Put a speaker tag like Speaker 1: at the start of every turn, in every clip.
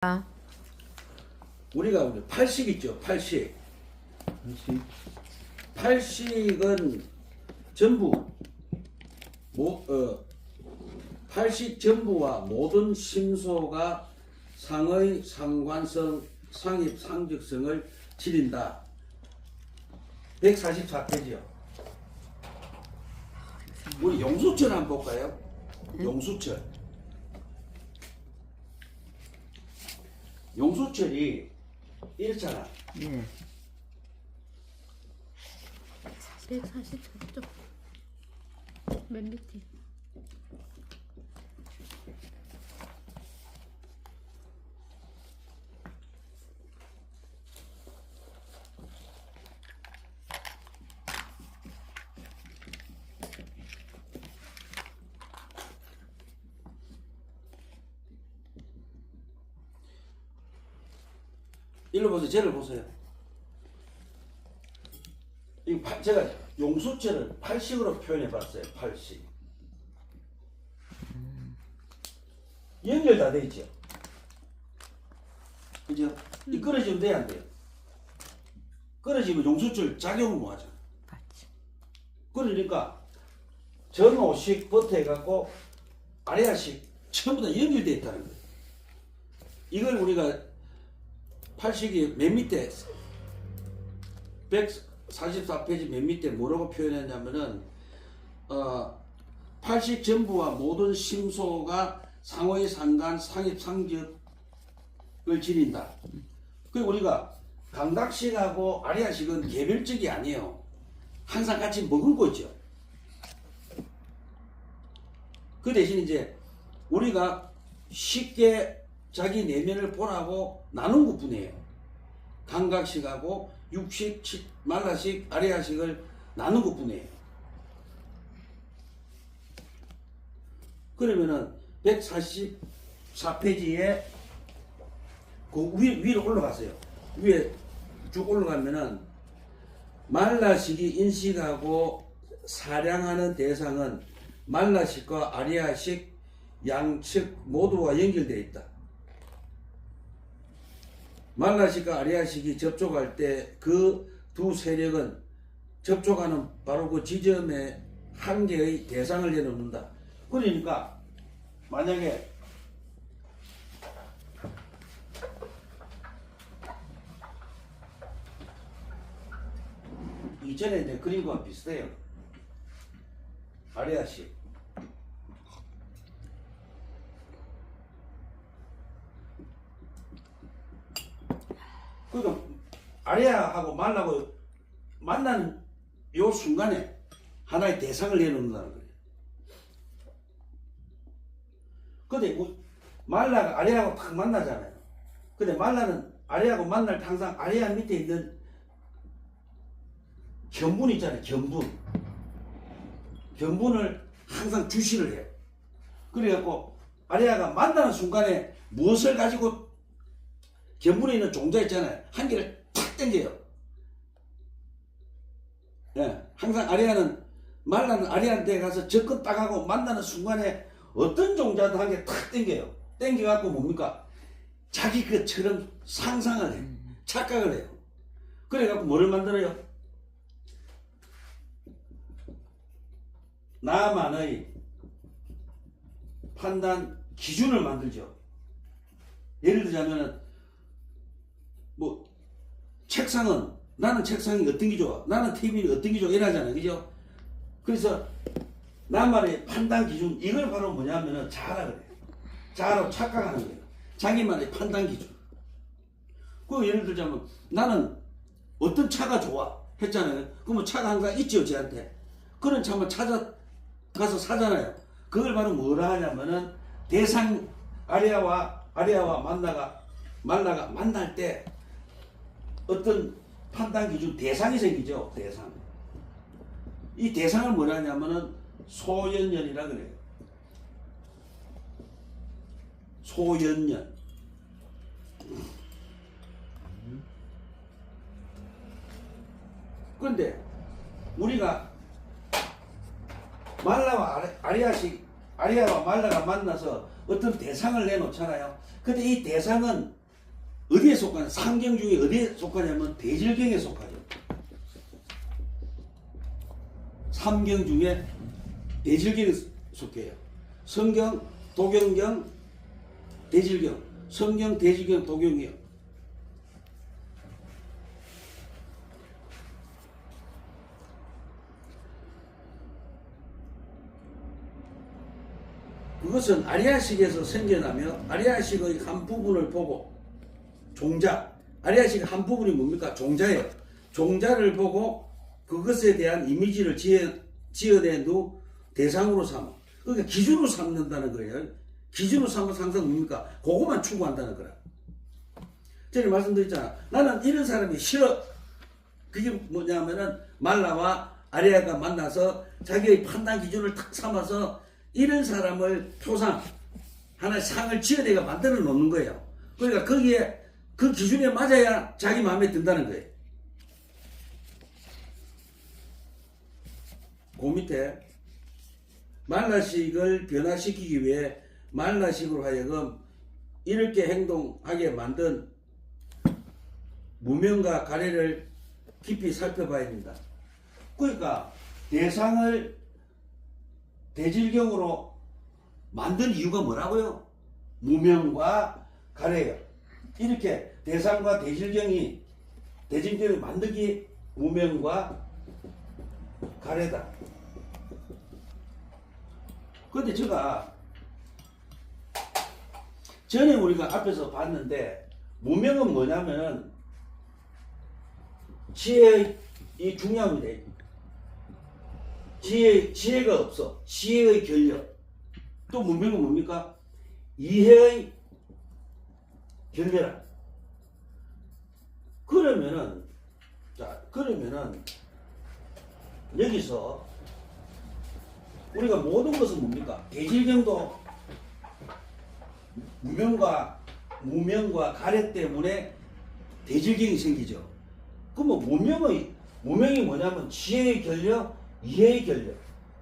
Speaker 1: 아,
Speaker 2: 우리가 팔식 있죠. 팔식. 팔식은 전부 팔식 전부와 모든 심소가 상의 상관성 상입 상적성을 지닌다. 144페이지요. 우리 용수철 한번 볼까요? 용수철. 용수철이 이렇잖아.
Speaker 1: 네. 144쪽. 맨 밑에.
Speaker 2: 일로 보세요. 쟤를 보세요. 제가 용수철을 팔식으로 표현해 봤어요. 팔식. 연결 다 돼 있죠. 그죠? 이 끊어지면 돼야 안 돼요? 끊어지면 용수철 작용을 못 하잖아.
Speaker 1: 맞지.
Speaker 2: 그러니까 전호식부터 해갖고 아래아식 전부 다 연결되어 있다는 거예요. 이걸 우리가 팔식이 맨 밑에 144페이지 맨 밑에 뭐라고 표현했냐면은 팔식 전부와 모든 심소가 상호의 상관 상입 상적을 지닌다. 그리고 우리가 감각식하고 아리아식은 개별적이 아니에요. 항상 같이 머금고 있죠. 그 대신 이제 우리가 쉽게 자기 내면을 보라고 나눈 것 뿐이에요. 감각식하고 육식, 말라식, 아리아식을 나눈 것 뿐이에요. 그러면은 144페이지에 그 위로 올라가세요. 위에 쭉 올라가면은 말라식이 인식하고 사량하는 대상은 말라식과 아리아식 양측 모두와 연결되어 있다. 말라식과 아리아식이 접촉할 때 그 두 세력은 접촉하는 바로 그 지점의 한계의 대상을 내놓는다. 그러니까 만약에 이전에 내 그린 거와 비슷해요. 아리아식. 그러니까 아리아하고 말라고 만나는 요 순간에 하나의 대상을 내놓는다는 거예요. 근데 말라가 아리아하고 딱 만나잖아요. 근데 말라는 아리아하고 만날 때 항상 아리아 밑에 있는 견분 있잖아요. 견분을 항상 주시를 해요. 그래갖고 아리아가 만나는 순간에 무엇을 가지고 견분에 있는 종자 있잖아요. 한 개를 탁 당겨요. 예, 항상 아리아는 말라는 아리아한테 가서 접근 딱 하고 만나는 순간에 어떤 종자도 한 개 탁 당겨요. 당겨갖고 뭡니까? 자기 것처럼 상상을 해요. 착각을 해요. 그래갖고 뭐를 만들어요? 나만의 판단 기준을 만들죠. 예를 들자면 책상은 나는 책상이 어떤 게 좋아, 나는 테이블이 어떤 게 좋아 이러잖아요. 그죠? 그래서 나만의 판단 기준, 이걸 바로 뭐냐면은 자아라 그래요. 자아라고 착각하는 거예요. 자기만의 판단 기준. 그 예를 들자면 나는 어떤 차가 좋아 했잖아요. 그러면 차가 항상 있죠, 쟤한테. 그런 차만 가서 사잖아요. 그걸 바로 뭐라 하냐면은 대상 아리아와 말라가 만날 때 어떤 판단 기준 대상이 생기죠. 대상. 이 대상을 뭐라 하냐면은 소연연이라 그래요. 소연연. 그런데 우리가 말라와 아리아와 말라가 만나서 어떤 대상을 내놓잖아요. 근데 이 대상은 어디에 속하냐? 삼경 중에 어디에 속하냐면 대질경에 속하죠. 삼경 중에 대질경에 속해요. 성경, 도경경, 대질경. 성경, 대질경, 도경경. 그것은 아리아식에서 생겨나며 아리아식의 한 부분을 보고 종자, 아리아식의 한 부분이 뭡니까? 종자예요. 종자를 보고 그것에 대한 이미지를 지어낸 후 대상으로 삼아. 그러니까 기준으로 삼는다는 거예요. 기준으로 삼아서 항상 뭡니까? 그것만 추구한다는 거라. 전에 말씀드렸잖아. 나는 이런 사람이 싫어. 그게 뭐냐면은 말라와 아리아가 만나서 자기의 판단 기준을 탁 삼아서 이런 사람을 표상, 하나의 상을 지어내가 만들어 놓는 거예요. 그러니까 거기에 그 기준에 맞아야 자기 마음에 든다는 거예요. 그 밑에 말라식을 변화시키기 위해 말라식으로 하여금 이렇게 행동하게 만든 무명과 가래를 깊이 살펴봐야 됩니다. 그러니까 대상을 대질경으로 만든 이유가 뭐라고요? 무명과 가래예요. 이렇게 대상과 대질경이 만들기 무명과 가래다. 근데 제가 전에 우리가 앞에서 봤는데 무명은 뭐냐면은 지혜의 이 중요합니다. 지혜가 없어. 지혜의 결력. 또 무명은 뭡니까? 이해의 결렬함. 그러면은 여기서 우리가 모든 것은 뭡니까? 대질경도 무명과 가래 때문에 대질경이 생기죠. 그럼 무명이 뭐냐면 지혜의 결력, 이해의 결력.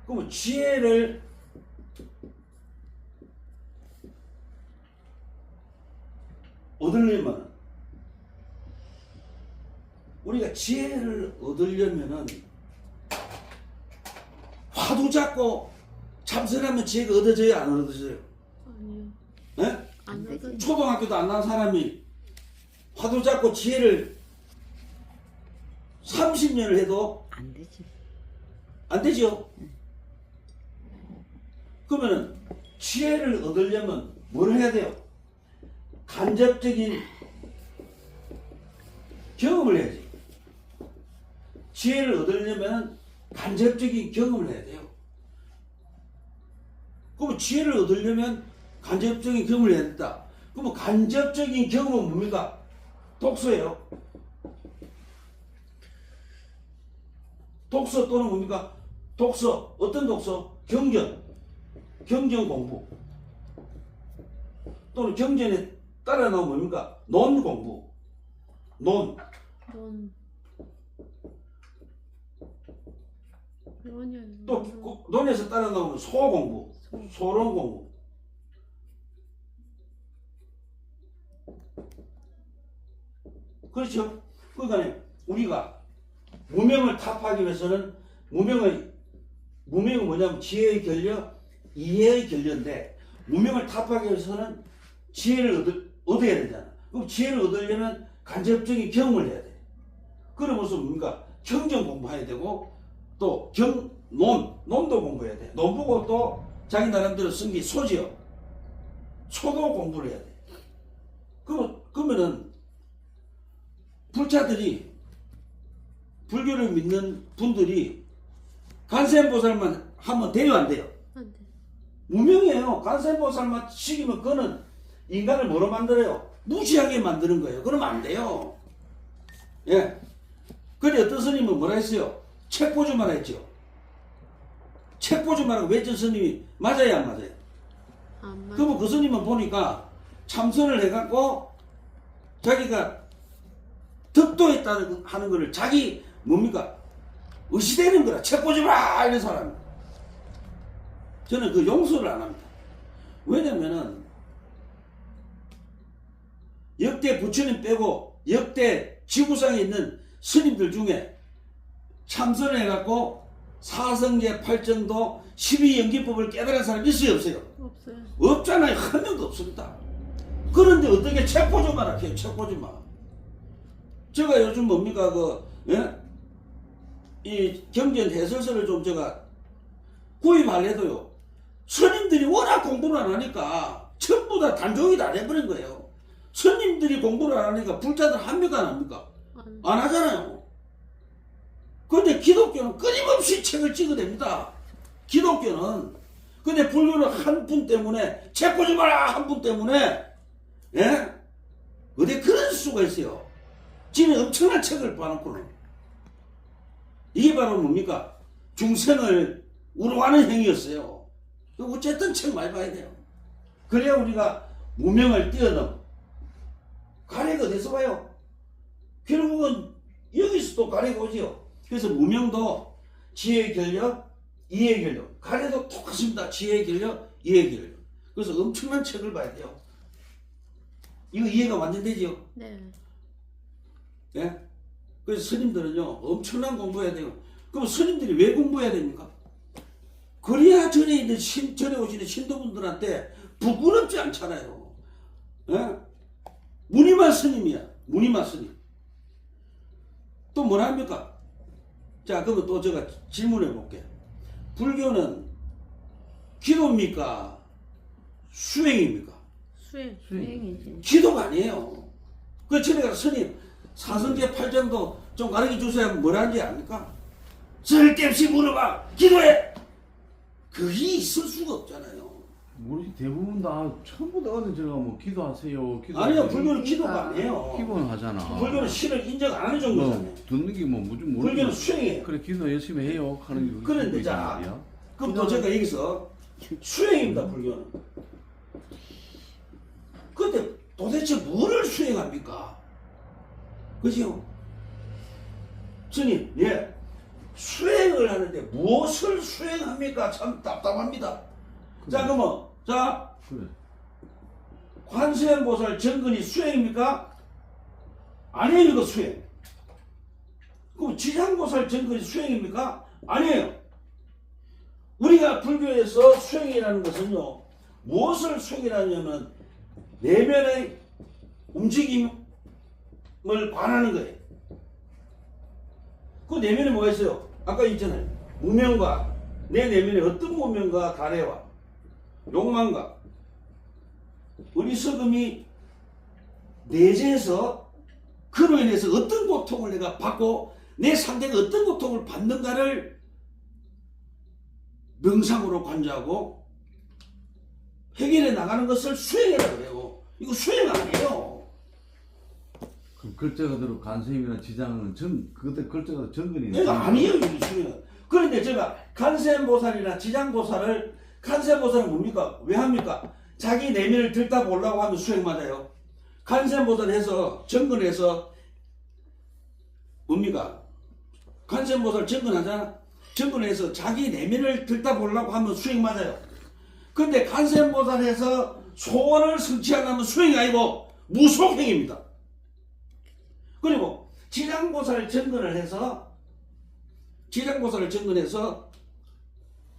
Speaker 2: 그러면 지혜를 얻으려면 우리가 지혜를 얻으려면은 화두 잡고 참선하면 지혜가 얻어져요, 안 얻어져요?
Speaker 1: 아니요.
Speaker 2: 네?
Speaker 1: 안 되죠.
Speaker 2: 초등학교도 안 나온 사람이 화두 잡고 지혜를 30년을 해도
Speaker 3: 안 되지.
Speaker 2: 안 되죠? 그러면은 지혜를 얻으려면 뭘 해야 돼요? 간접적인 경험을 해야지. 지혜를 얻으려면 간접적인 경험을 해야 돼요. 그러면 지혜를 얻으려면 간접적인 경험을 해야 된다. 그러면 간접적인 경험은 뭡니까? 독서예요. 독서 또는 뭡니까? 독서. 어떤 독서? 경전 공부. 또는 경전에 따라 나오면 뭡니까? 논 공부. 논. 또 논에서 따라 나오면 소 공부. 소론 공부. 그렇죠? 그러니까 우리가 무명을 타파하기 위해서는 무명은 뭐냐면 지혜의 결력, 이해의 결력인데 무명을 타파하기 위해서는 지혜를 얻어야 되잖아. 그럼 지혜를 얻으려면 간접적인 경험을 해야 돼. 그러면서 뭡니까? 경전 공부해야 되고 또 논도 공부해야 돼. 논 보고 또 자기 나름대로 쓴 게 소지요. 소도 공부를 해야 돼. 그러면은 불교를 믿는 분들이 관세음보살만 하면 돼요, 안 돼요?
Speaker 1: 안 돼.
Speaker 2: 무명이에요. 관세음보살만 시키면 그거는 인간을 뭐로 만들어요? 무시하게 만드는 거예요. 그러면 안 돼요. 예. 그래 어떤 스님은 뭐라 했어요? 책 보지만 했죠. 책 보지만 하고 외전 스님이 맞아요, 안 맞아요?
Speaker 1: 안 맞아.
Speaker 2: 그러면 그 스님은 보니까 참선을 해갖고 자기가 득도했다는 하는 거를 자기 뭡니까? 의시되는 거라. 책 보지 마! 이런 사람. 저는 그 용서를 안 합니다. 왜냐면은 역대 부처님 빼고 역대 지구상에 있는 스님들 중에 참선을 해갖고 사성제 팔정도 12연기법을 깨달은 사람이 있어요 없어요?
Speaker 1: 없어요.
Speaker 2: 없잖아요. 한 명도 없습니다. 그런데 어떻게 책보조만 할게요. 책보조만. 제가 요즘 뭡니까 이 경전 해설서를 좀 제가 구입하려도요. 스님들이 워낙 공부를 안 하니까 전부 다 단종이 다 돼버린 거예요. 스님들이 공부를 안 하니까 불자들 합니까 안 합니까? 안 하잖아요. 근데 기독교는 끊임없이 책을 찍어댑니다. 기독교는. 근데 불교는 한 분 때문에 책 보지 마라 한 분 때문에 예? 어디 그럴 수가 있어요. 지금 엄청난 책을 봐놓고는 이게 바로 뭡니까? 중생을 우롱하는 행위였어요. 어쨌든 책 많이 봐야 돼요. 그래야 우리가 무명을 뛰어넘. 가래가 어디서 봐요? 결국은 여기서 또 가래가 오지요. 그래서 무명도 지혜의 결력, 이해의 결력. 가래도 똑같습니다. 지혜의 결력, 이해의 결력. 그래서 엄청난 책을 봐야 돼요. 이거 이해가 완전 되지요?
Speaker 1: 네.
Speaker 2: 예? 그래서 스님들은요, 엄청난 공부해야 돼요. 그럼 스님들이 왜 공부해야 됩니까? 그래야 전에 있는 전에 오시는 신도분들한테 부끄럽지 않잖아요. 예? 무늬만 스님이야. 무늬만 스님. 또 뭐라 합니까? 자, 그러면 또 제가 질문해 볼게요. 불교는 기도입니까? 수행입니까?
Speaker 1: 수행이지.
Speaker 2: 기도가 아니에요. 그 전에 가서 스님 사성제 팔정도 좀 가르쳐 주세요 하면 뭐라는지 압니까? 쓸데없이 물어봐. 기도해. 그게 있을 수가 없잖아요.
Speaker 3: 우리 대부분 다 전부 다 어느 제가 뭐 기도하세요.
Speaker 2: 아니요, 불교는 기도가 아니에요.
Speaker 3: 기본 하잖아.
Speaker 2: 불교는 신을 인정 안 하는 정도잖아요.
Speaker 3: 듣는 게 뭐 무슨
Speaker 2: 불교는 수행이에요.
Speaker 3: 그래 기도 열심히 해요 하는 게
Speaker 2: 그런데 자, 그럼 또 제가 여기서 수행입니다. 불교는. 근데 도대체 뭐를 수행합니까? 그죠? 스님, 예. 수행을 하는데 무엇을 수행합니까? 참 답답합니다.
Speaker 3: 그래.
Speaker 2: 자, 그러면, 자,
Speaker 3: 그래.
Speaker 2: 관세음보살 정근이 수행입니까? 아니에요, 이거 수행. 그럼 지장보살 정근이 수행입니까? 아니에요. 우리가 불교에서 수행이라는 것은요, 무엇을 수행이라냐면, 내면의 움직임을 관하는 거예요. 그 내면에 뭐가 있어요? 아까 있잖아요. 무명과 내 내면에 어떤 무명과 가래와 욕망과 어리석음이 내재해서 그로 인해서 어떤 고통을 내가 받고 내 상대가 어떤 고통을 받는가를 명상으로 관조하고 해결해 나가는 것을 수행이라고 해요. 이거 수행 아니에요.
Speaker 3: 그럼 글자 그대로 간세임이나 지장은 그때 글자 그대로 정근이
Speaker 2: 내가 아니에요, 이게 수행은. 그런데 제가 간세음보살이나 지장보살을 간세음보살은 뭡니까? 왜 합니까? 자기 내면을 들다보려고 하면 수행 맞아요. 간세음보살 해서 정근해서 뭡니까? 간세음보살 정근하잖아. 정근해서 자기 내면을 들다보려고 하면 수행 맞아요. 근데 간세음보살 해서 소원을 성취하려면 수행이 아니고 무속행입니다. 그리고 지장보살 정근을 해서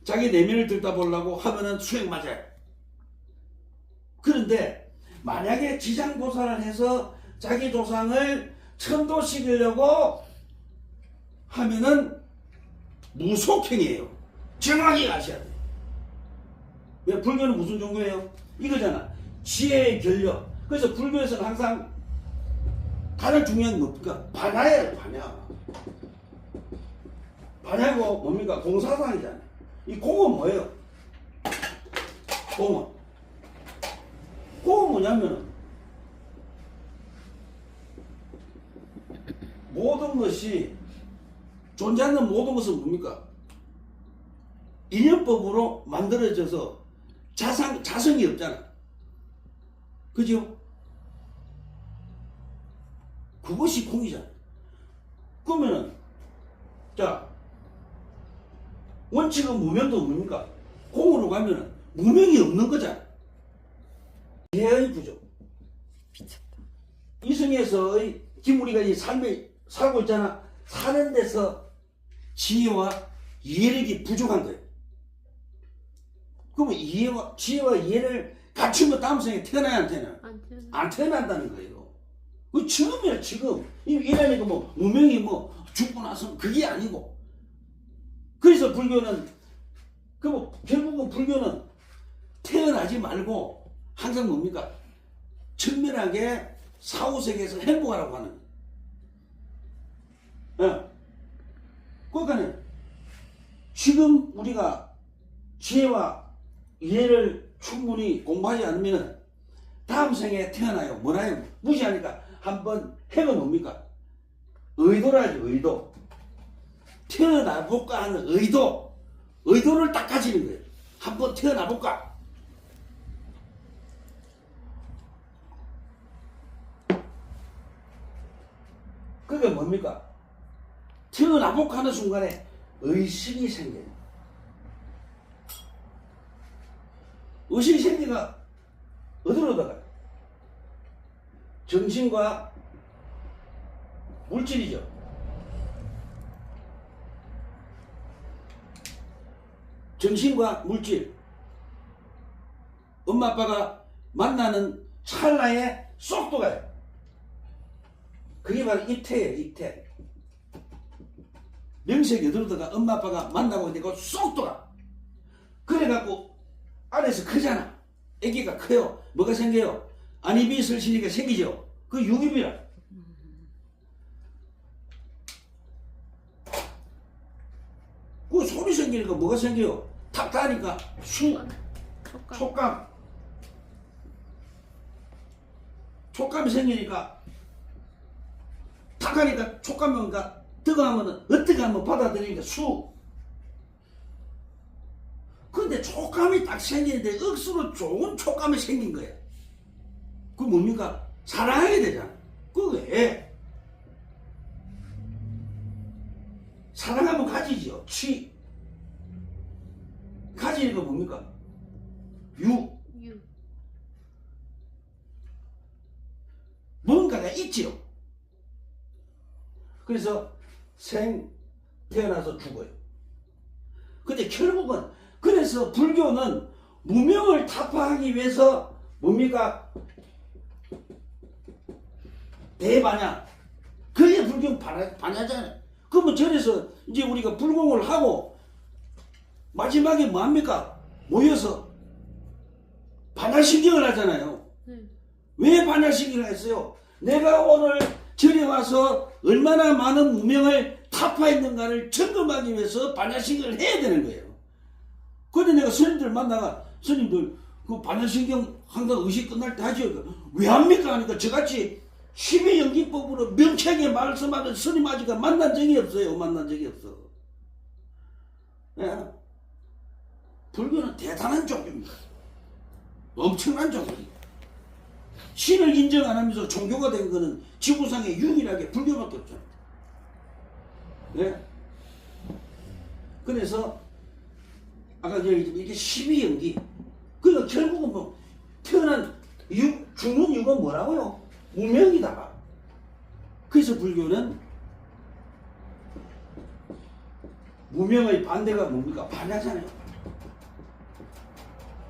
Speaker 2: 자기 내면을 들다보려고 하면은 수행 맞아요. 그런데 만약에 지장보살을 해서 자기 조상을 천도시키려고 하면은 무속행이에요. 정확히 아셔야 돼요. 왜? 불교는 무슨 종교예요? 이거잖아. 지혜의 결력. 그래서 불교에서는 항상 가장 중요한 게 뭡니까? 반야예요, 반야. 반야고 뭡니까? 공사상이잖아요. 이 공은 뭐예요? 공은 뭐냐면은 모든 것이 존재하는 모든 것은 뭡니까? 인연법으로 만들어져서 자성이 없잖아. 그죠? 그것이 공이잖아. 그러면은 자, 원칙은 무명도 뭡니까? 공으로 가면은 무명이 없는 거잖아. 지혜의 부족. 이승에서의 지금 우리가 이 삶에 살고 있잖아. 사는 데서 지혜와 이해력이 부족한 거예요. 그러면 지혜와 이해를 갖추면 다음 생에 태어나야 안 태어나? 안 태어난다는 거예요. 그 지금이야 지금. 이라니까 뭐 무명이 뭐 죽고 나서 그게 아니고. 그래서 불교는 결국은 불교는 태어나지 말고 항상 뭡니까? 천면하게 사후세계에서 행복하라고 하는. 그러니까 지금 우리가 지혜와 이해를 충분히 공부하지 않으면 다음 생에 태어나요. 뭐라요? 무시하니까 한번 해가 뭡니까? 의도라죠. 의도. 태어나 볼까 하는 의도. 의도를 딱 가지는 거예요. 한번 태어나 볼까? 그게 뭡니까? 태어나 볼까 하는 순간에 의식이 생겨요. 의식이 생기가 어디로 들어가요? 정신과 물질이죠. 정신과 물질. 엄마 아빠가 만나는 찰나에 쏙 들어가요. 그게 바로 입태예요. 입태. 명색이 어디로 들어가? 엄마 아빠가 만나고 있는데 그거 쏙 들어가. 그래갖고 안에서 크잖아. 아기가 커요. 뭐가 생겨요? 안입이 설치니까 생기죠. 그 육입이라. 그 소리 생기니까 뭐가 생겨요? 탁하니까 촉감. 촉감이 생기니까 탁하니까 촉감이 오니까 뜨거우면 어떻게 하면 받아들이니까 수. 근데 촉감이 딱 생기는데 억수로 좋은 촉감이 생긴 거야. 그 뭡니까? 사랑하게 되잖아. 그게 사랑하면 가지죠. 취. 가지는 거 뭡니까? 유. 뭔가가 있지요. 그래서 태어나서 죽어요. 근데 결국은 그래서 불교는 무명을 타파하기 위해서 뭡니까? 대반야. 그게 불교 반야잖아요. 그러면 절에서 이제 우리가 불공을 하고 마지막에 뭐합니까? 모여서 반야신경을 하잖아요. 왜 반야신경을 했어요? 내가 오늘 절에 와서 얼마나 많은 무명을 타파했는가를 점검하기 위해서 반야신경을 해야 되는 거예요. 근데 내가 스님들 만나가 스님들 그 반야신경 항상 의식 끝날 때 하죠. 왜 합니까? 하니까 저같이 12연기법으로 명쾌하게 말씀하는 스님 아직은 만난 적이 없어요. 만난 적이 없어. 예. 불교는 대단한 종교입니다. 엄청난 종교입니다. 신을 인정 안 하면서 종교가 된 거는 지구상에 유일하게 불교밖에 없잖아요. 예. 그래서 아까 이렇게 12연기. 그러니까 결국은 뭐 태어난 죽는 이유가 뭐라고요? 무명이다. 그래서 불교는 무명의 반대가 뭡니까? 반야잖아요.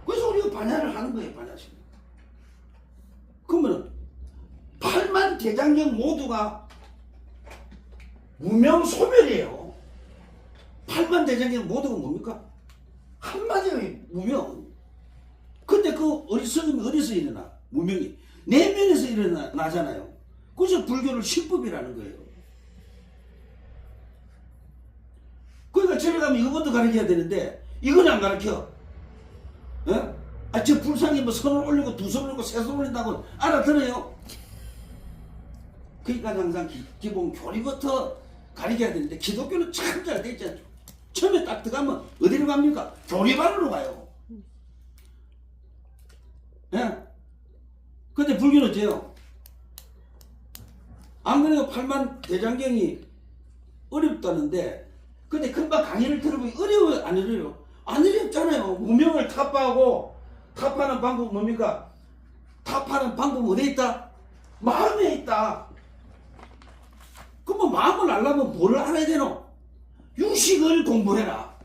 Speaker 2: 그래서 우리가 반야를 하는 거예요. 반야식. 그러면 8만 대장경 모두가 무명소멸이에요. 8만 대장경 모두가 뭡니까? 한마디로 무명. 근데 그 어리석음이 어디서 일어나? 무명이 내면에서 일어나잖아요. 그래서 불교를 신법이라는 거예요. 그러니까 절에 가면 이것부터 가르쳐야 되는데 이건 안 가르쳐. 어? 저 불상에 뭐 손을 올리고 두 손을 올리고 세 손을 올린다고 알아들어요? 그러니까 항상 기본 교리부터 가르쳐야 되는데 기독교는 참 잘 돼 있잖아요. 처음에 딱 들어가면 어디로 갑니까? 교리반으로 가요. 예? 근데 불교는 어때요? 안 그래도 8만 대장경이 어렵다는데 근데 금방 강의를 들어보니 어려워요? 안 어려워요? 안 어렵잖아요. 무명을 타파하고 타파하는 방법은 뭡니까? 타파하는 방법은 어디에 있다? 마음에 있다. 그럼 마음을 알려면 뭐를 알아야 되노? 유식을 공부해라.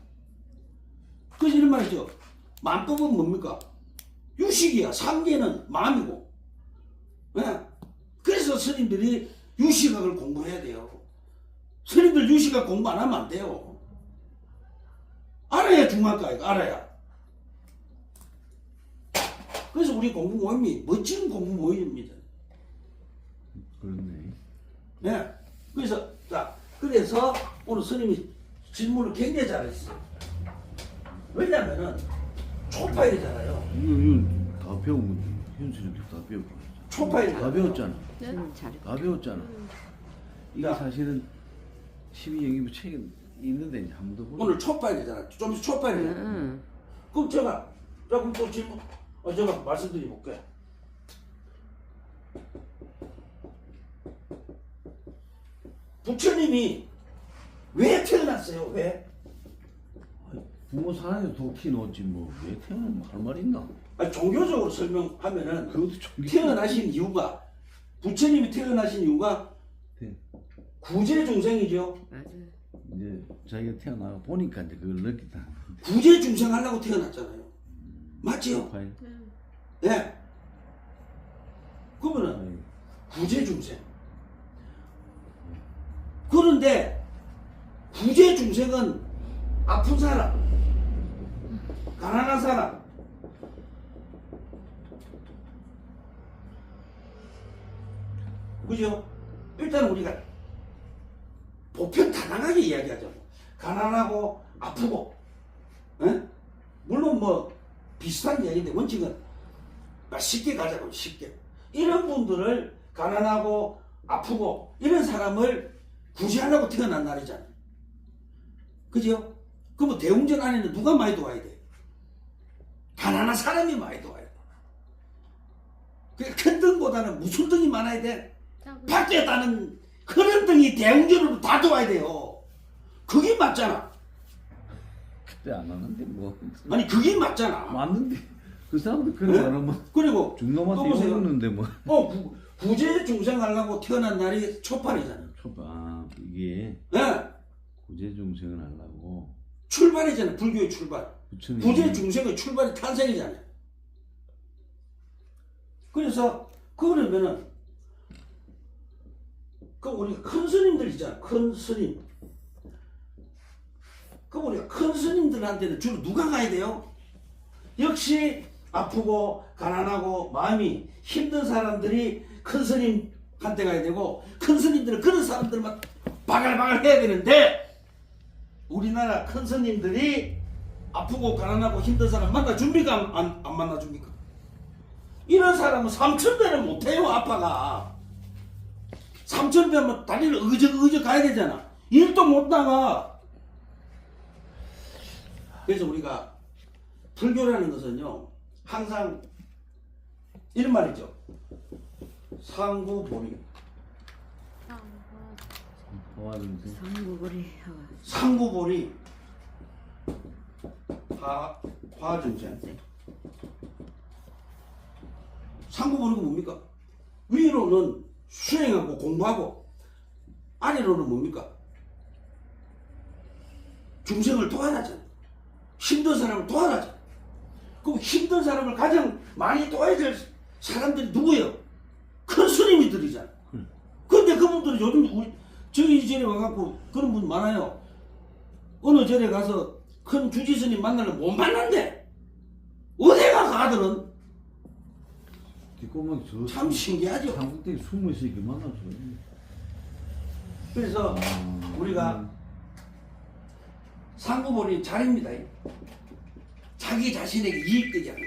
Speaker 2: 그래서 이런 말이죠. 만법은 뭡니까? 유식이야. 3계는 마음이고. 네? 그래서 스님들이 유식학을 공부해야 돼요. 스님들 유식학 공부 안 하면 안 돼요. 알아야 중요할까? 알아야. 그래서 우리 공부 모임이 멋진 공부 모임입니다.
Speaker 3: 그렇네.
Speaker 2: 네. 그래서 오늘 스님이 질문을 굉장히 잘했어요. 왜냐면은 초파일이잖아요.
Speaker 3: 이거 다 배우면 현수님도 다 배우고.
Speaker 2: 초파일이잖아요.
Speaker 3: 다 배웠잖아.
Speaker 1: 잘해.
Speaker 3: 다 배웠잖아. 이게
Speaker 2: 야.
Speaker 3: 사실은 12영기부 책에 있는데 이제 한 번도 보내.
Speaker 2: 오늘 초파일이잖아. 좀 있으면 초파일이잖아.
Speaker 1: 응.
Speaker 2: 그럼 그럼 또 질문, 제가 말씀드려 볼게요. 부처님이 왜 태어났어요? 왜?
Speaker 3: 부모 사랑에 도끼 넣었지 뭐 왜 태어나면 할 말 있나?
Speaker 2: 아니, 종교적으로 설명하면은
Speaker 3: 그것도 좀
Speaker 2: 태어나신 이유가 부처님이 태어나신 이유가
Speaker 3: 네.
Speaker 2: 구제 중생이죠.
Speaker 1: 맞아.
Speaker 3: 이제 자기가 태어나 보니까 이제 그걸 느끼다.
Speaker 2: 구제 중생 하려고 태어났잖아요. 맞지요?
Speaker 3: 파일.
Speaker 2: 네. 그러면은 구제 중생. 그런데 구제 중생은 아픈 사람, 가난한 사람, 그죠? 일단 우리가 보편다당하게 이야기하죠. 가난하고 아프고, 에? 물론 뭐 비슷한 이야기인데 원칙은 쉽게 가자고. 쉽게. 이런 분들을 가난하고 아프고 이런 사람을 구제하려고 태어난 날이잖아요. 그죠? 그럼 대웅전 안에는 누가 많이 도와야 돼? 가난한 사람이 많이 도와야 돼. 큰 등보다는 무슨 등이 많아야 돼? 밖에 따는 그런 등이 대웅전으로 다 도와야 돼요. 그게 맞잖아.
Speaker 3: 그때 안 하는데 뭐.
Speaker 2: 아니 그게 맞잖아.
Speaker 3: 맞는데 그 사람들 그런
Speaker 2: 네?
Speaker 3: 거 하면
Speaker 2: 그리고
Speaker 3: 중놈한테
Speaker 2: 또 보세요.
Speaker 3: 욕먹는데 뭐.
Speaker 2: 구제 중생하려고 태어난 날이 초팔이잖아요.
Speaker 3: 아 이게
Speaker 2: 네?
Speaker 3: 구제 중생을 하려고
Speaker 2: 출발이잖아요. 불교의 출발.
Speaker 3: 부처님이
Speaker 2: 구제 중생의 출발이 탄생이잖아요. 그래서 그러면은 우리가 큰 스님들 있잖아. 큰 스님. 우리가 큰 스님들한테는 주로 누가 가야 돼요? 역시 아프고 가난하고 마음이 힘든 사람들이 큰 스님한테 가야 되고, 큰 스님들은 그런 사람들만 바글바글 해야 되는데, 우리나라 큰 스님들이 아프고 가난하고 힘든 사람 만나줍니까? 안 만나줍니까? 이런 사람은 3,000배는 못해요. 아파가 3,000배면 다리를 의적 가야 되잖아. 일도 못 나가. 그래서 우리가 불교라는 것은요, 항상 이런 말이죠. 상구보리.
Speaker 3: 화하는데
Speaker 1: 상구거리.
Speaker 2: 상구보리. 화중생. 상구보리가 뭡니까? 위로는 수행하고 공부하고, 아래로는 뭡니까? 중생을 도와라잖아. 힘든 사람을 도와라잖아. 그럼 힘든 사람을 가장 많이 도와야 될 사람들이 누구예요? 큰 스님이들이잖아. 근데 그분들이 요즘 저희 절에 와갖고 그런 분 많아요. 어느 절에 가서 큰 주지 스님 만나면 못 만난대. 어디가 가들은?
Speaker 3: 뒷골목
Speaker 2: 참 신기하죠.
Speaker 3: 한국에 숨어서 이렇게 만나서
Speaker 2: 그래서 우리가 상구보리 잘입니다. 자기 자신에게 이익되지 않는.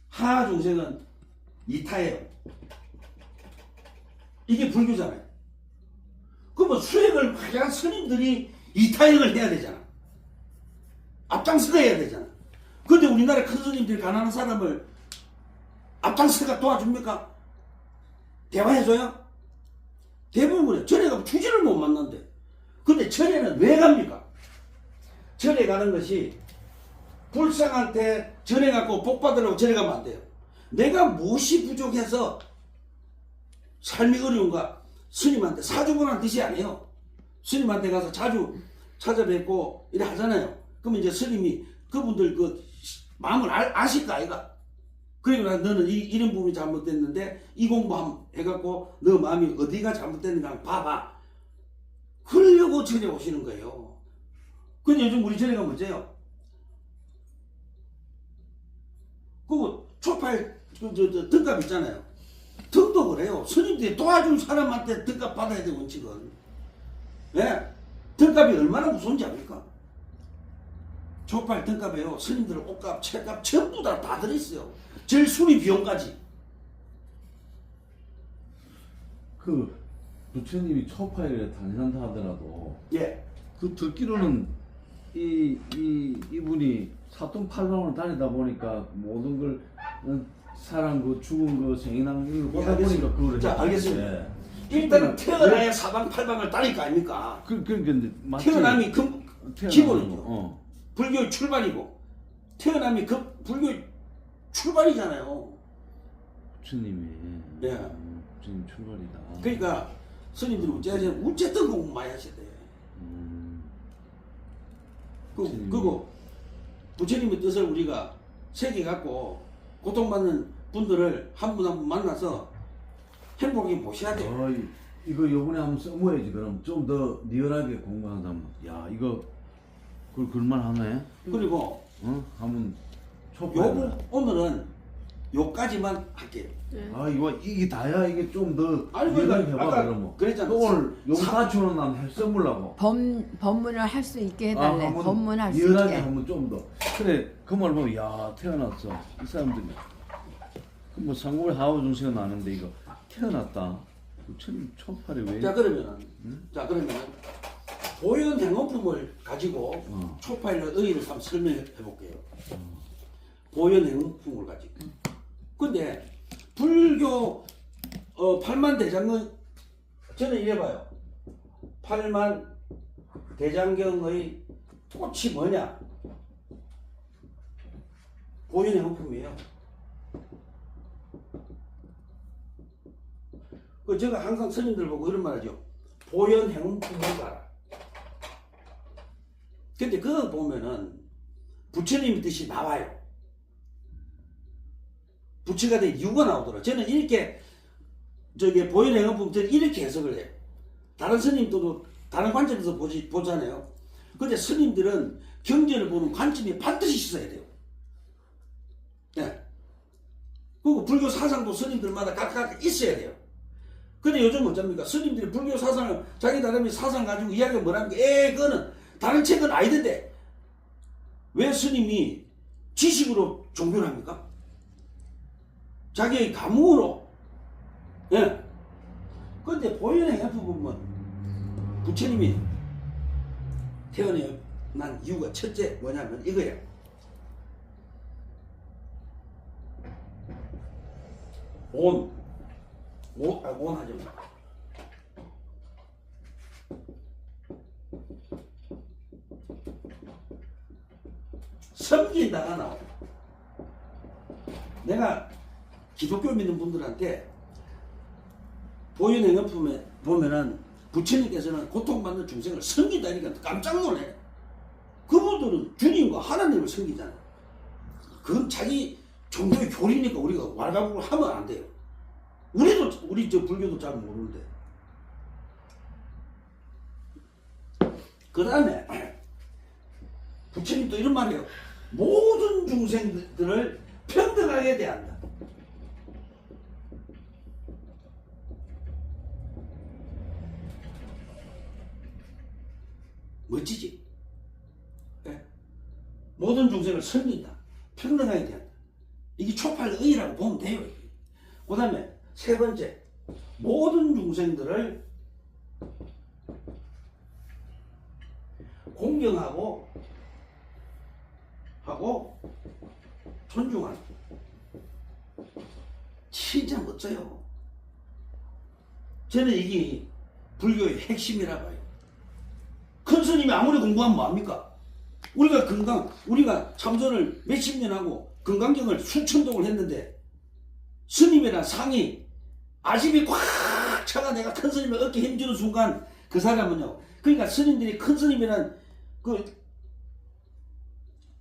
Speaker 2: 하하 중생은 이타예요. 이게 불교잖아요. 그러면 수행을 하얀 스님들이 이타행을 해야 되잖아. 앞장서가 해야 되잖아. 근데 우리나라 큰 스님들이 가난한 사람을 앞장서가 도와줍니까? 대화해줘요? 대부분 그래. 절에 가면 주지를 못 만난대. 근데 절에는 왜 갑니까? 절에 가는 것이 불상한테 전해갖고 복 받으라고 절에 가면 안 돼요. 내가 무엇이 부족해서 삶이 어려운가 스님한테 사주보라는 뜻이 아니에요. 스님한테 가서 자주 찾아뵙고 이래 하잖아요. 그러면 이제 스님이 그분들 그 마음을 아실 거 아이가. 그리고 너는 이런 부분이 잘못됐는데 이 공부 해갖고 너 마음이 어디가 잘못됐는가 한번 봐봐. 그러려고 절에 오시는 거예요. 근데 요즘 우리 절에 가면 어째요? 그 초팔 등갑 있잖아요. 등도 그래요. 스님들이 도와준 사람한테 등갑 받아야 돼 원칙은. 예? 등갑이 얼마나 무서운지 압니까? 초팔 등갑에요. 스님들 옷값, 책값 전부 다 들어있어요. 절 수리 비용까지.
Speaker 3: 그 부처님이 초파일에 다니는다 하더라도
Speaker 2: 예.
Speaker 3: 그 듣기로는 이분이 사돈 팔방을 다니다 보니까 모든 걸 사람 그 죽은 거 생인하는 걸 보다 보니까 그걸
Speaker 2: 자,
Speaker 3: 했다.
Speaker 2: 알겠습니다.
Speaker 3: 예.
Speaker 2: 일단은 태어나야 사방팔방을 따를 거 아닙니까?
Speaker 3: 그러니까 이제 맞지.
Speaker 2: 태어남이 기본이죠.
Speaker 3: 어.
Speaker 2: 불교의 출발이고 태어남이 불교의 출발이잖아요.
Speaker 3: 부처님이.
Speaker 2: 예.
Speaker 3: 부처님 출발이다.
Speaker 2: 그러니까 스님들이 어쨌든 공부 많이 하셔야 돼. 그리고 부처님의 뜻을 우리가 새겨갖고 고통받는 분들을 한 분 한 분 만나서 행복하게 보셔야 돼.
Speaker 3: 이거 요번에 한번 써먹어야지. 그럼 좀 더 리얼하게 공부하는 사람. 야 이거 그걸 글만하네.
Speaker 2: 그리고
Speaker 3: 한번
Speaker 2: 오늘은 요까지만 할게요.
Speaker 1: 네.
Speaker 3: 이게 다야. 이게 좀 더
Speaker 2: 아니,
Speaker 3: 리얼하게
Speaker 2: 그러니까
Speaker 3: 해봐.
Speaker 2: 아까
Speaker 3: 그러면
Speaker 2: 그랬잖아.
Speaker 3: 오늘 용사초는 난 써보려고.
Speaker 4: 법문을 할 수 있게 해달래.
Speaker 3: 한번
Speaker 4: 법문 할 수
Speaker 3: 리얼하게
Speaker 4: 있게.
Speaker 3: 한번 좀 더. 그래 그 말 보면 야 태어났어 이 사람들이. 뭐 상고를 하오 중생은 나는데 이거 태어났다. 부처님 초팔에 왜?
Speaker 2: 자 그러면 보현 행원품을 가지고 초파일의 의의를 한번 설명해 볼게요. 보현 행원품을 가지고. 근데 불교 팔만 대장경 저는 이래봐요. 팔만 대장경의 꽃이 뭐냐? 보현 행원품이에요. 제가 항상 스님들 보고 이런 말 하죠. 보현 행품을 봐라. 근데 그거 보면은 부처님 뜻이 나와요. 부처가 된 이유가 나오더라고요. 저는 이렇게 보현 행품 저는 이렇게 해석을 해요. 다른 스님들도 다른 관점에서 보잖아요. 근데 스님들은 경전을 보는 관점이 반드시 있어야 돼요. 네. 그리고 불교 사상도 스님들마다 각각 있어야 돼요. 근데 요즘 어쩝니까? 스님들이 불교 사상을 자기 나름의 사상 가지고 이야기가 뭐라는 게 그거는 다른 책은 아니던데 왜 스님이 지식으로 종교를 합니까? 자기의 감흥으로. 예. 근데 보현의 F 보면 부처님이 태어난 이유가 첫째 뭐냐면 이거야. 온하죠. 섬긴다가 나와요. 내가 기독교 믿는 분들한테 보현행업품에 보면은 부처님께서는 고통받는 중생을 섬긴다니까 깜짝 놀래. 그분들은 주님과 하나님을 섬기잖아요. 그건 자기 종교의 교리니까 우리가 왈가불을 하면 안 돼요. 우리 불교도 잘 모르는데. 그 다음에 부처님도 이런 말이에요. 모든 중생들을 평등하게 대한다. 멋지지? 네? 모든 중생을 섬긴다. 평등하게 대한다. 이게 초팔의라고 보면 돼요. 그 다음에 세 번째, 모든 중생들을 공경하고 존중하는. 진짜 멋져요. 저는 이게 불교의 핵심이라 봐요. 큰 스님이 아무리 공부하면 뭐합니까? 우리가 참선을 몇십 년 하고 건강경을 수천동을 했는데 스님이란 상이 아집이 꽉 차가 내가 큰 스님을 어깨 힘주는 순간 그 사람은요. 그러니까 스님들이 큰 스님이란 그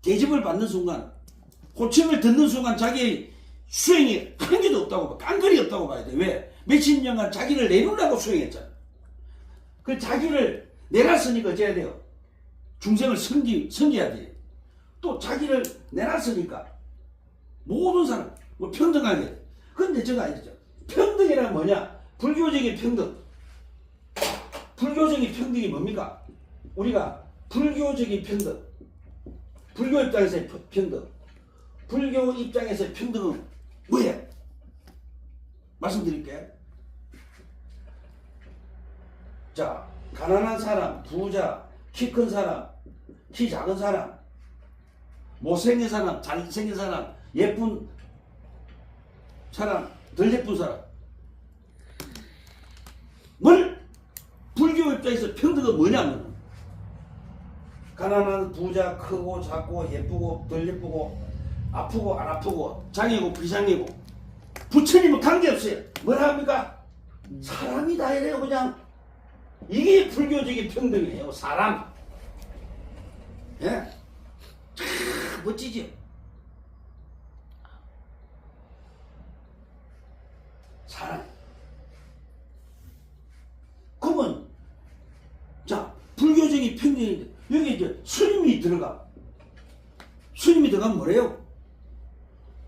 Speaker 2: 대접을 받는 순간 호칭을 듣는 순간 자기의 수행이 한 개도 없다고 봐. 깡그리 없다고 봐야 돼. 왜? 몇십 년간 자기를 내놓으려고 수행했잖아. 그 자기를 내놨으니까 어째야 돼요? 중생을 섬겨야 돼. 또 자기를 내놨으니까 모든 사람 뭐 평등하게 돼. 근데 제가 알죠. 평등이란 뭐냐? 불교적인 평등. 불교적인 평등이 뭡니까? 우리가 불교적인 평등. 불교 입장에서의 평등. 불교 입장에서의 평등은 뭐예요? 말씀드릴게요. 자, 가난한 사람, 부자, 키 큰 사람, 키 작은 사람, 못생긴 사람, 잘생긴 사람, 예쁜 사람, 덜 예쁜 사람. 불교 입장에서 평등은 뭐냐면 가난한 부자, 크고 작고 예쁘고 덜 예쁘고 아프고 안 아프고 장애고 비장애고 부처님은 관계없어요. 뭐라 합니까? 사람이다 이래요. 그냥 이게 불교적인 평등이에요. 사람. 예? 참 멋지죠? 사람. 그러면 자 불교적인 평등인데 여기 이제 스님이 들어가면 뭐래요?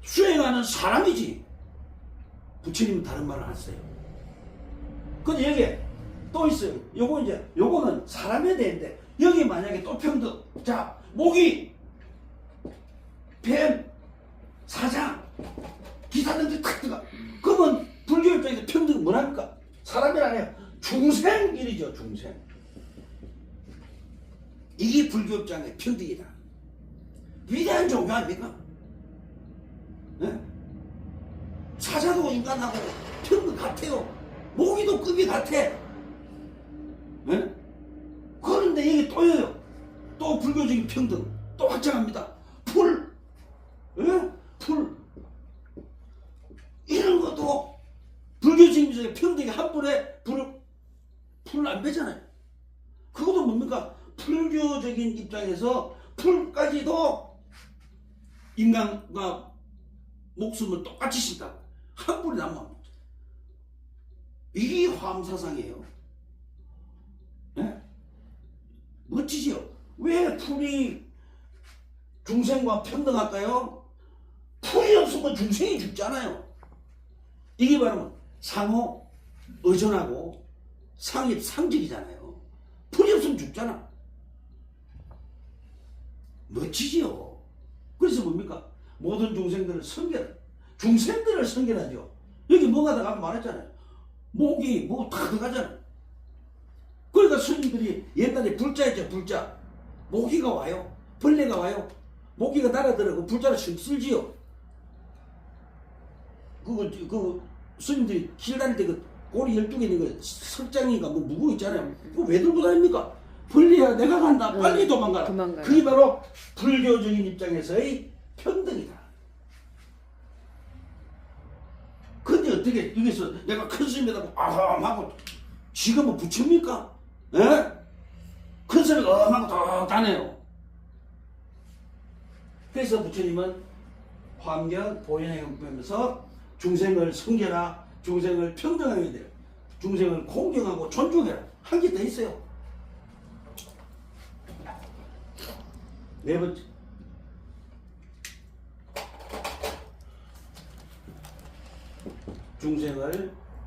Speaker 2: 수행하는 사람이지. 부처님은 다른 말을 안 써요. 근데 여기에 또 있어요. 요거는 사람에 대한데 여기 만약에 또 평등. 자, 모기, 뱀, 사장, 기사들이 탁 들어가. 그러면 불교 입장에서 평등은 뭐랍니까? 사람이 아니에요. 중생일이죠, 중생. 이게 불교 입장의 평등이다. 위대한 종교 아닙니까? 네? 사자도 인간하고 평등 같아요. 모기도 급이 같아. 네? 그런데 이게 또요. 또 불교적인 평등 또 확장합니다. 풀, 네? 풀 이런 것도 불교적인 평등이 한 불에 풀을 안 베잖아요. 그것도 뭡니까? 불교적인 입장에서 풀까지도 인간과 목숨을 똑같이 신다. 한 불이 남아. 이게 화엄사상이에요. 네? 멋지지요? 왜 풀이 중생과 평등할까요? 풀이 없으면 중생이 죽잖아요. 이게 바로 상호 의존하고 상입 상직이잖아요. 풀이 없으면 죽잖아. 멋지지요? 그래서 뭡니까? 모든 중생들을 중생들을 섬겨라죠. 여기 뭐가 들어가면 말했잖아요. 목이 뭐 다 들어가잖아요. 그러니까 스님들이 옛날에 불자였죠. 불자. 모기가 와요. 벌레가 와요. 모기가 날아들어고 불자를 쓱 쓸지요. 그 스님들이 길 다닐 때 그 꼬리 12개 있는 거 석장인가 뭐 무거 있잖아요. 그거 왜 들고 다닙니까? 벌레야 내가 간다. 빨리 도망가라. 그게 바로 불교적인 입장에서의 평등이다. 근데 어떻게 여기서 내가 큰 스님이라고 하고 지금은 부처입니까? 예? 큰 스님이 하고 더 다네요. 그래서 부처님은 환경 보현행을 보면서 중생을 섬겨라, 중생을 평등하게 돼요. 중생을 공경하고 존중해라. 한 개 더 있어요. 네 번째.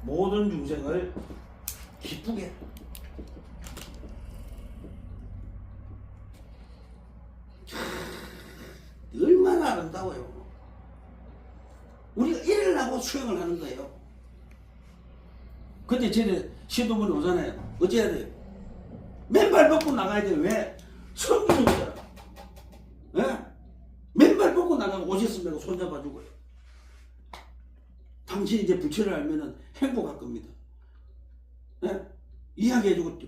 Speaker 2: 모든 중생을 기쁘게. 얼마나 아름다워요. 우리가 이러려고 수행을 하는 거예요. 근데 쟤네 시도분이 오잖아요. 어째야 돼요? 맨발 벗고 나가야 돼요. 왜? 섬기는 거잖아. 예? 맨발 벗고 나가면 오셨으면 손잡아주고요. 당신이 이제 부처를 알면은 행복할 겁니다. 예? 이야기해주고.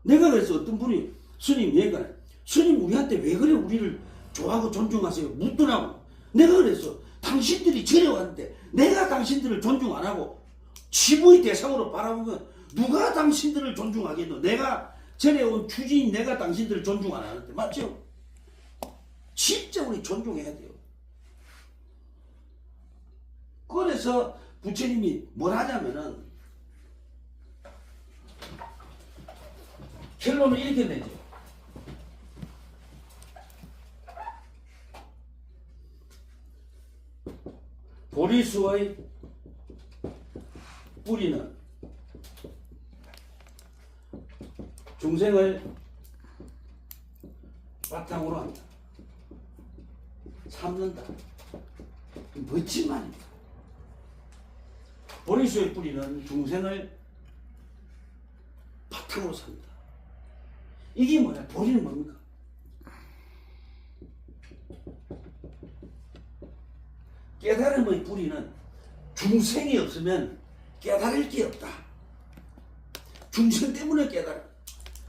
Speaker 2: 내가 그래서 어떤 분이 스님 얘기가 스님 우리한테 왜 그래 우리를 좋아하고 존중하세요 묻더라고. 내가 그랬어. 당신들이 절에 왔는데 내가 당신들을 존중 안 하고 지부의 대상으로 바라보면 누가 당신들을 존중하겠노. 내가 절에 온 주지인 내가 당신들을 존중 안 하는데 맞죠? 진짜 우리 존중해야 돼요. 그래서 부처님이 뭘 하냐면은 결론을 이렇게 내죠. 보리수의 뿌리는 중생을 바탕으로 한다. 삼는다. 멋진 말입니다. 보리수의 뿌리는 중생을 바탕으로 산다. 이게 뭐냐? 보리는 뭡니까? 깨달음의 뿌리는 중생이 없으면 깨달을 게 없다. 중생 때문에 깨달아.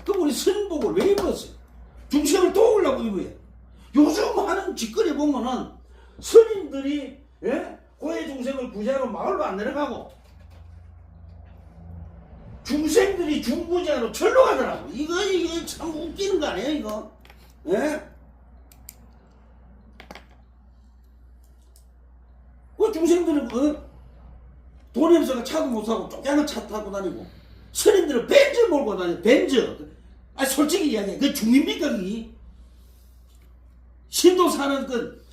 Speaker 2: 그럼 우리 스님복을 왜 입었어요? 중생을 도우려고 입어요. 요즘 하는 짓거리 보면은 스님들이 고해 중생을 구제하러 마을로 안 내려가고 중생들이 중부제하러 절로 가더라고. 이거 참 웃기는 거 아니에요 이거? 예? 그 중생들은 돈 없어서 차도 못 사고 쫓겨난 차 타고 다니고 스님들은 벤츠 몰고 다녀. 벤츠. 아 솔직히 이야기해. 그 중입니까 그게? 신도 사는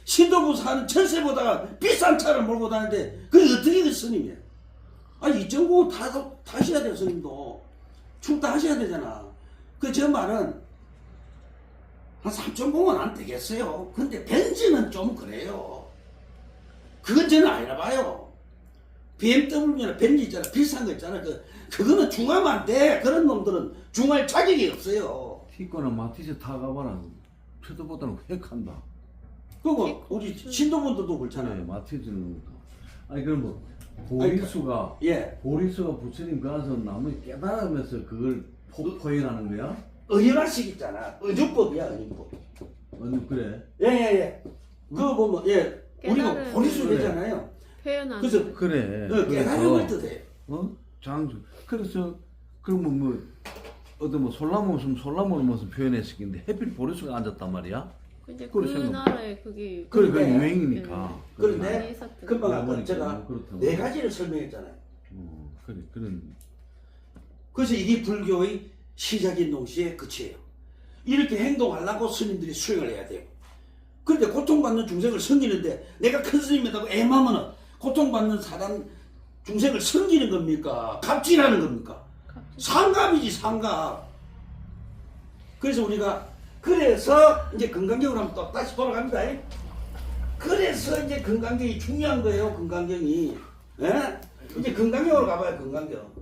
Speaker 2: 신도부 사는 천세보다 비싼 차를 몰고 다니는데 그게 어떻게 그 스님이야? 아 2.9 타셔야 돼요 스님도. 충다 하셔야 되잖아. 그 저 말은 한 3.0은 안 되겠어요. 근데 벤츠는 좀 그래요. 그건 저는 아니라 봐요. BMW나 벤츠 있잖아. 비싼 거 있잖아. 그거는 중하면 안 돼. 그런 놈들은 중할 자격이 없어요.
Speaker 3: 티코나 마티즈 타가봐라. 최도보다는 획한다.
Speaker 2: 그리고 우리 신도분들도 그렇잖아요.
Speaker 3: 네, 마티즈는 아니 그럼 뭐 보리수가
Speaker 2: 예.
Speaker 3: 보리수가 부처님 가서 나무에 깨달으면서 그걸 포획하는 거야?
Speaker 2: 의연화식 있잖아. 의주법이야 의주법.
Speaker 3: 그래.
Speaker 2: 예예예. 그거 보면 우리가
Speaker 1: 깨달음.
Speaker 2: 보리수
Speaker 3: 그래.
Speaker 2: 되잖아요.
Speaker 1: 표현하는
Speaker 2: 그래서
Speaker 3: 그래.
Speaker 2: 깨달음을 뜻해.
Speaker 3: 장수. 그래서 그러면 뭐 어떤 뭐 솔나무 있으면 솔나무를 무슨 표현했을 텐데 해필 보리수가 앉았단 말이야?
Speaker 1: 근데 그
Speaker 3: 그래, 생각-
Speaker 1: 나라에 그게
Speaker 3: 그래 그
Speaker 2: 근데-
Speaker 3: 유행이니까.
Speaker 1: 많이
Speaker 2: 그런데
Speaker 1: 있었던
Speaker 2: 금방 아까
Speaker 3: 그러니까
Speaker 2: 제가
Speaker 3: 그렇다고.
Speaker 2: 네 가지를 설명했잖아요.
Speaker 3: 그래 그런.
Speaker 2: 그래서 이게 불교의 시작인 동시에 끝이에요. 이렇게 행동하려고 스님들이 수행을 해야 돼요. 그런데 고통받는 중생을 섬기는데 내가 큰 스님이라고 애마면은 고통받는 사람 중생을 섬기는 겁니까? 갑질하는 겁니까? 상갑이지 상갑. 그래서 우리가 그래서 이제 건강경으로 한번 또 다시 돌아갑니다. 그래서 이제 건강경이 중요한 거예요. 건강경이. 예? 이제 건강경으로 가봐요. 건강경.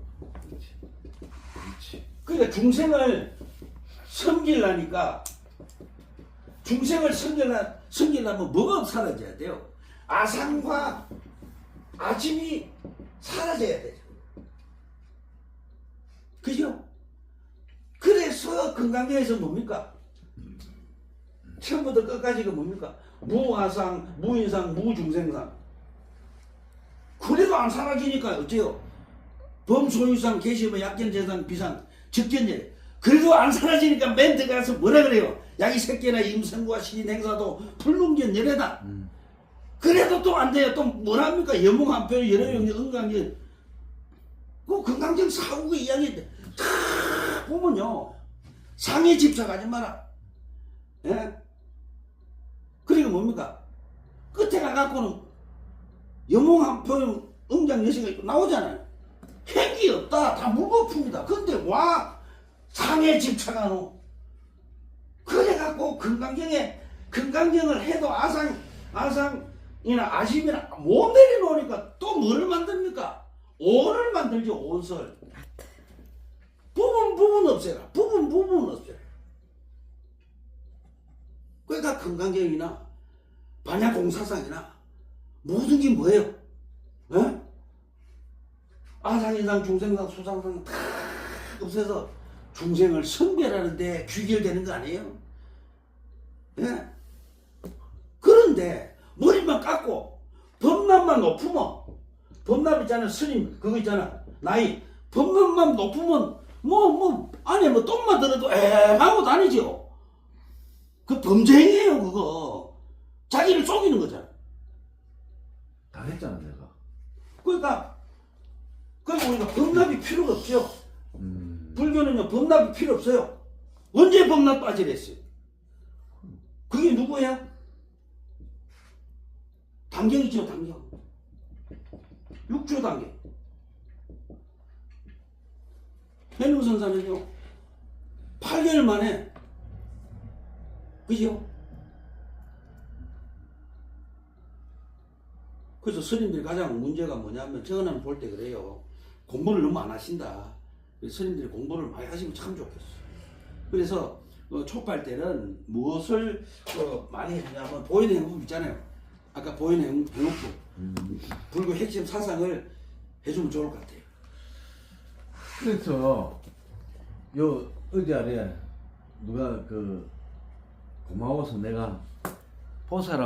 Speaker 2: 그러니까 중생을 섬기려니까 중생을 섬기려면 뭐가 사라져야 돼요? 아상과 아짐이 사라져야 되죠. 그죠? 그래서 건강경에서 뭡니까? 처음부터 끝까지가 뭡니까? 무아상, 무인상, 무중생상. 그래도 안 사라지니까 어때요? 범소유상, 개시뭐 약견재상, 비상, 적견재. 그래도 안 사라지니까 맨 들어가서 뭐라 그래요? 야기 새끼나 임성과 신인 행사도 불능견 열애다. 그래도 또 안 돼요. 또 뭐랍니까? 여몽 한편, 열애용, 은강견. 그 건강경 사후의 이야기인데 다 보면요. 상에 집착하지 마라. 예? 그리고 뭡니까? 끝에 가갖고는 여몽 한편, 응장 여신가 나오잖아요. 핵이 없다. 다 무거품이다. 근데 와 상에 집착하노. 그래갖고 건강경을 해도 아상이나 아심이나 못 내려놓으니까 또 뭐를 만듭니까? 온을 만들죠. 온설. 부분 없애라. 부분 없애라. 그러니까 건강경이나 반야공사상이나 모든 게 뭐예요? 에? 아상인상, 중생상, 수상상 다 없애서 중생을 선별하는데 귀결되는 거 아니에요? 예? 그런데 머리만 깎고 법난만 높으면 법납 있잖아 스님 그거 있잖아 나이 법납만 높으면 안에 뭐 똥만 들어도 하고 다니죠. 그 범죄행위예요 그거. 자기를 속이는 거잖아.
Speaker 3: 다 했잖아 내가.
Speaker 2: 그러니까 우리가 법납이 필요가 없죠. 불교는요 법납이 필요 없어요. 언제 법납 빠지랬어요? 그게 누구예요? 단경이죠 단경. 육조 단경. 현웅선사는요 8개월 만에 그죠? 그래서 스님들이 가장 문제가 뭐냐면 저는 볼 때 그래요. 공부를 너무 안 하신다. 스님들이 공부를 많이 하시면 참 좋겠어. 그래서 촉발 때는 무엇을 많이 했냐면 보이는 행복 있잖아요. 아까 보이는 행복도 불교 핵심 사상을 해주면 좋을 것 같아요.
Speaker 3: 그래서 요 어디 아래 누가 고마워서 내가 보살하고